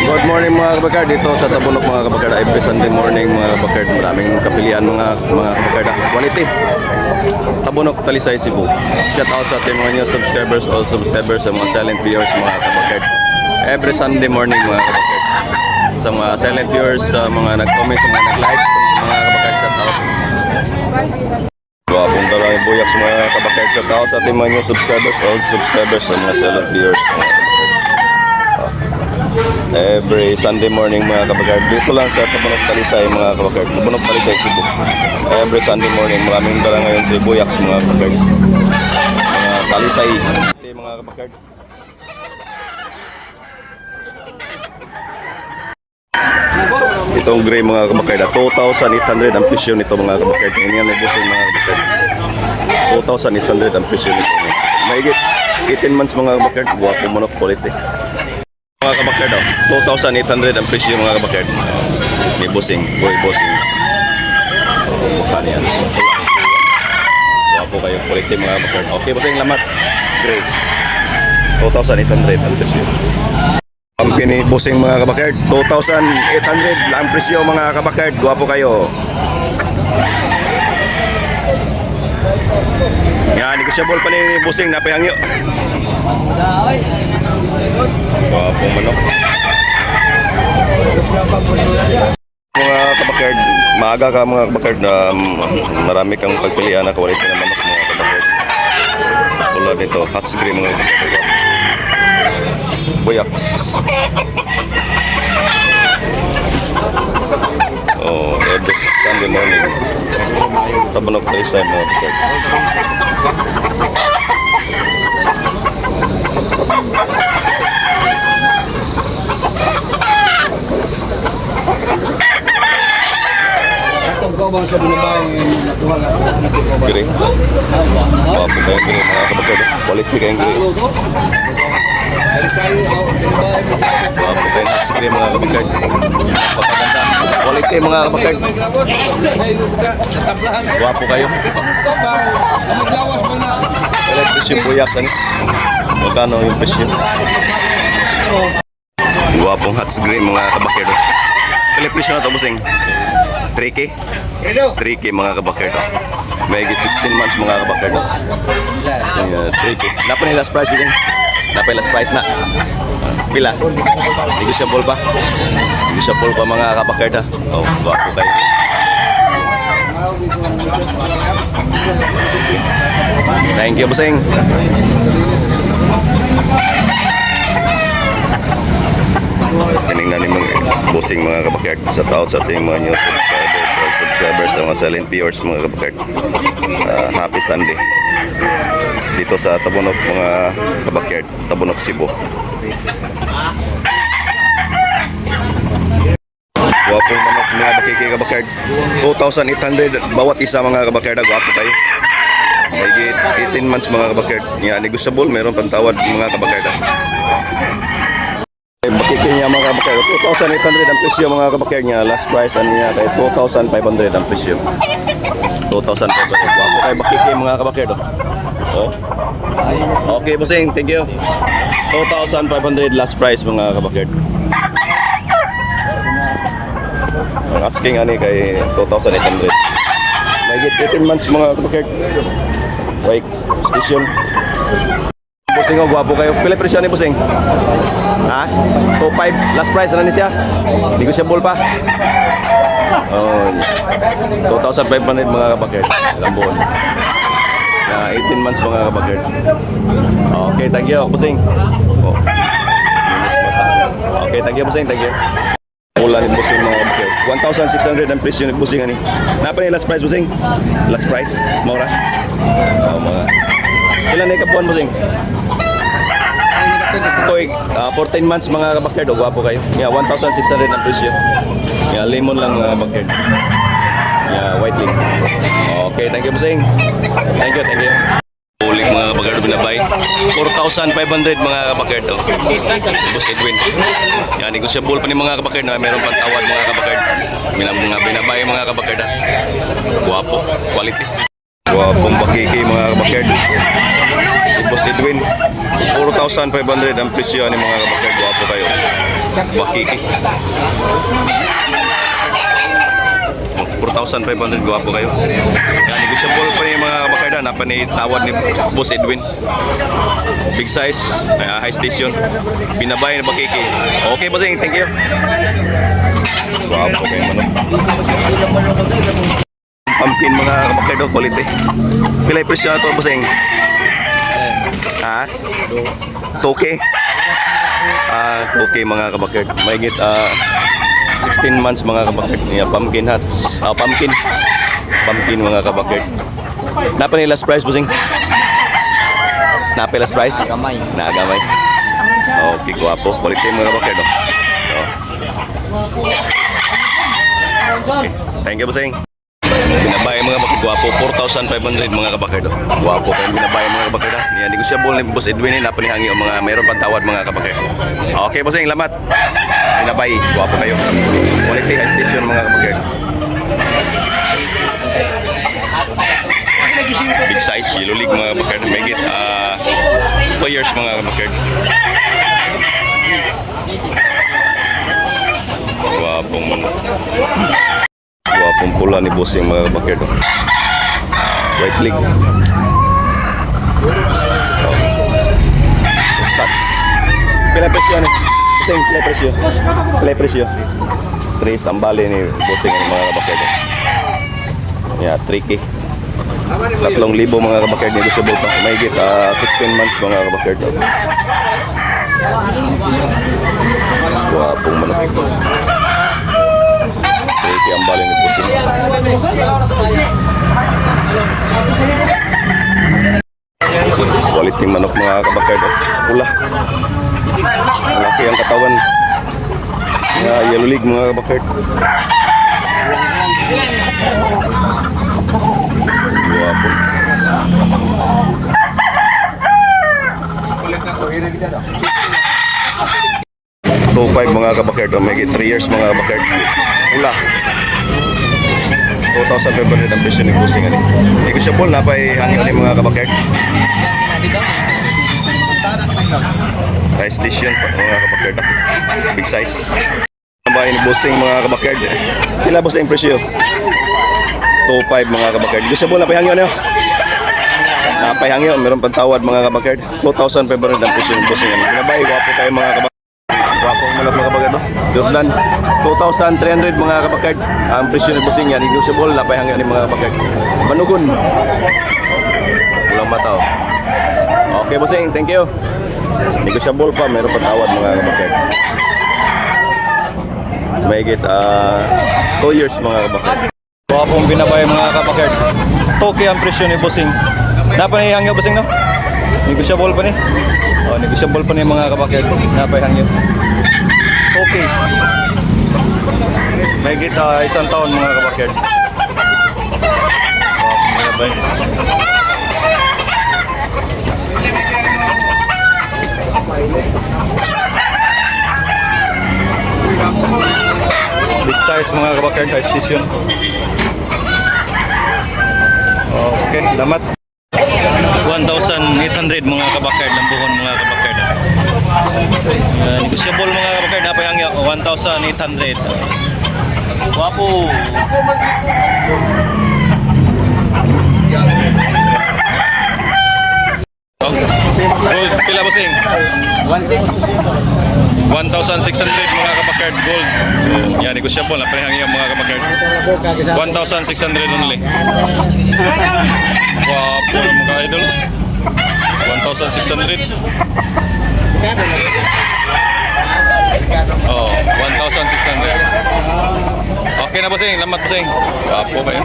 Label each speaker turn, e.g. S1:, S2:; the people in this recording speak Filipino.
S1: Good morning mga kabakard, dito sa Tabunok mga kabakard. Every Sunday morning mga kabakard, maraming kapilian mga kabakard. Quality Tabunok, Talisay, Cebu. Shout out sa ating mga new subscribers, all subscribers, sa mga silent viewers mga kabakard. Every Sunday morning mga kabakard. Sa mga silent viewers, sa mga nag-comment, sa mga nag-like, sa mga kabakard, shout out. Wapong dalawang buyak sa mga kabakard. Shout out sa ating mga new subscribers, all subscribers, sa mga silent viewers mga kabakard. Every Sunday morning mga kabakard, dito lang sa Tabunok, Talisay mga kabakard. Tabunok, Talisay, Cebu. Every Sunday morning, maraming dala ngayon si Buyaks mga kabakard. Mga Talisay mga kabakard. Itong gray mga kabakard, 2,800 ang presyo nito mga kabakard. Ngayon yan ay busing mga kabakard. 2,800 ang presyo nito. Mahigit 18 months mga kabakard. Guwapo manok quality mga kabakard, 2,800 ang presyo mga kabakard. May busing, boy busing. Mukha niyan. Wapo kayo, quality mga kabakard. Okay, busing, lamat. Great. 2,800 ang presyo. Company busing mga kabakard, 2,800 ang presyo mga kabakard. Guwapo kayo. Yan, negosyable pa ni busing, napihangyo. Wapong manok. Mga kabakard, maaga ka mga kabakard na marami kang pagpilian na quality ng manok mga kabakard. Tulad nito, hot gray mga kabakard. Buyaks. Oh, every Sunday morning. Tabunok, Talisay mga kabakard. Gray. Wapo kayo gray mga kabakard. Quality kayong gray. Wapo kayo gray mga kabakard. Papaganda. Quality mga kabakard. Wapo kayo. Kailan presyo buyak saan? Magkano yung presyo? Wapong hot gray mga kabakard. Kailan presyo na ito busing? 3K? 3K mga kabakard. Mahigit 16 months mga kabakard. 3K. Napa ni last price bitin? Napa last price na? Pila? Negosyable pa? Negosyable pa mga kabakard. Oh, wapo kayo. Thank you, busing. Tinignan ni mga busing mga kabakard sa tao sa ating mga new subscribers sa mga silent viewers mga kabakard. Happy Sunday dito sa Tabunok mga kabakard, Tabunok, Cebu. Wapong manok mga bakiki kabakard, 2,800 bawat isa mga kabakard. Gwapo kayo. Higit 18 months mga kabakard. Yan, negosyable, meron pantawad mga kabakard. Bakiki niya mga kabakard, 2,800 ang presyo mga kabakard niya. Last price ano niya kay 2,500 ang presyo. 2,500. Wapo kay bakiki mga kabakard. Oh. Okay, bossing, thank you. 2,500 last price mga kabakard. Ang asking ani kay 2,800. Mahigit 18 months mga kabakard. Wake station. Bossing, oh, gwapo kayo. Pila presyo ni bossing? Ha? 2.5 last price ano ni siya? Negosyable pa. Oh, 2,500 mga kabakard. Ilang buwan. Na 18 months mga kabakard. Okay, thank you, bossing. Oh. Okay, thank you, bossing. Thank you. Mula ni bossing mga kabakard. 1,600 ang presyo ni bossing ani. Napa ni last price bossing? Last price? Maura? Oh, mga. Ilan na ikabuan bossing? Ito 14 months mga kabakard. O, gwapo kayo. Yeah, 1,600 ang presyo. Yeah, lemon lang mga kabakard. Yeah, white link. Okay, thank you bossing. Thank you, thank you. Uling mga kabakard binabay. 4,500 mga kabakard. Oh. Boss Edwin. Yan, negosyable pa ni mga kabakard na mayroon pang tawad mga kabakard. Mga binabay mga kabakard. Guwapo, quality. Guwapong bakiki mga kabakard. Si Boss Edwin. 4,500 ang presyo ni mga kabakard. Guwapo kayo. Bakiki. 4,500 guwapo kayo. Yan, negotiable pa yung mga kabakard. Napanitawad ni Boss Edwin. Big size, high station. Binabay na bakiki. Okay, bossing. Thank you. Guwapo kayo manok. Pumpkin mga kabakard, quality. Pila yung presyo na ito, bossing? Ha? 2K? 2K mga kabakard. May 16 months mga kabakard. Yeah, pumpkin hats. Pumpkin. Pumpkin mga kabakard. Napa ni last price, bossing? Napa last price?
S2: Gamay.
S1: Nagamay. Okay, guwapo. Quality mga kabakard. Okay. Thank you, bossing. Binabay mga bakit guwapo, 4,500 mga kabakard. Guwapo kayo binabay mga kabakard. Yan, negosyable ni Boss Edwin, napanihangi o mga mayroon pang tawad mga kabakard. Okay, bossing, lamat. Binabay, guwapo kayo. Quality high station mga kabakard. Big size, yellow league mga kabakard. Megit 2 years mga kabakard. Guwapong manok. Guwapong pula ni bossing mga kabakard. White leg. Stats. Pila presyo ni? Bossing, pila presyo? Pila presyo? 3 ang bali ni bossing ng mga kabakard. Yeah, 3K. 3,000 mga kabakard negotiable pa. May higit 16 months mga kabakard. Guwapong manok. Ito ang baling ni bossing. Quality manok mga kabakard. Pula. Malaki ang katawan. Yellow league mga kabakard. Guwapo. 2,500 mga kabakard. May 3 years mga kabakard. Pula. 2,500 ang presyo ng bossing. Negotiable na pa hangin ni mga kabakard. High station pa mga kabakard. Big size. Ang bahay ni bossing mga kabakard. Pila boss ang presyo? 2,500 mga kabakard. Negotiable na pa hangin nyo. Napahangin, meron pantawad mga kabakard. 2,500 ang presyo ng bossing. Pinabay, wapo tayo mga kabakard. Wapong malap mga kabakard, no? Jordan, 2,300 mga kabakard. Ang presyo ng bossing yan, negotiable, napahangin ni mga kabakard. Manugon. Walang mataw. Okay, bossing, thank you. Negotiable pa, meron patawad mga kabakard. May higit 2 years mga kabakard. Wapong binabay mga kabakard. 2K ang presyo ni bossing. Napahangin bossing, no? Negotiable pa ni. Negotiable pa ni mga kabakard. Napahangin. Okay. May kita isang taon mga kabakard. Big size mga kabakard, high station. Okay, salamat. 1,800 mga kabakard, lambuhon mga kabakard. Negotiable mga kabakard, napayang 1,800. Wapo. Gold, pila bossing? 1,600 mga kabakard, gold. Yan, negotiable, napayang mga kabakard. 1,600 only. Wapo mga idol. 1,600. Oh, 1,600. Okay na bossing, lamat bossing. Wapo kayo.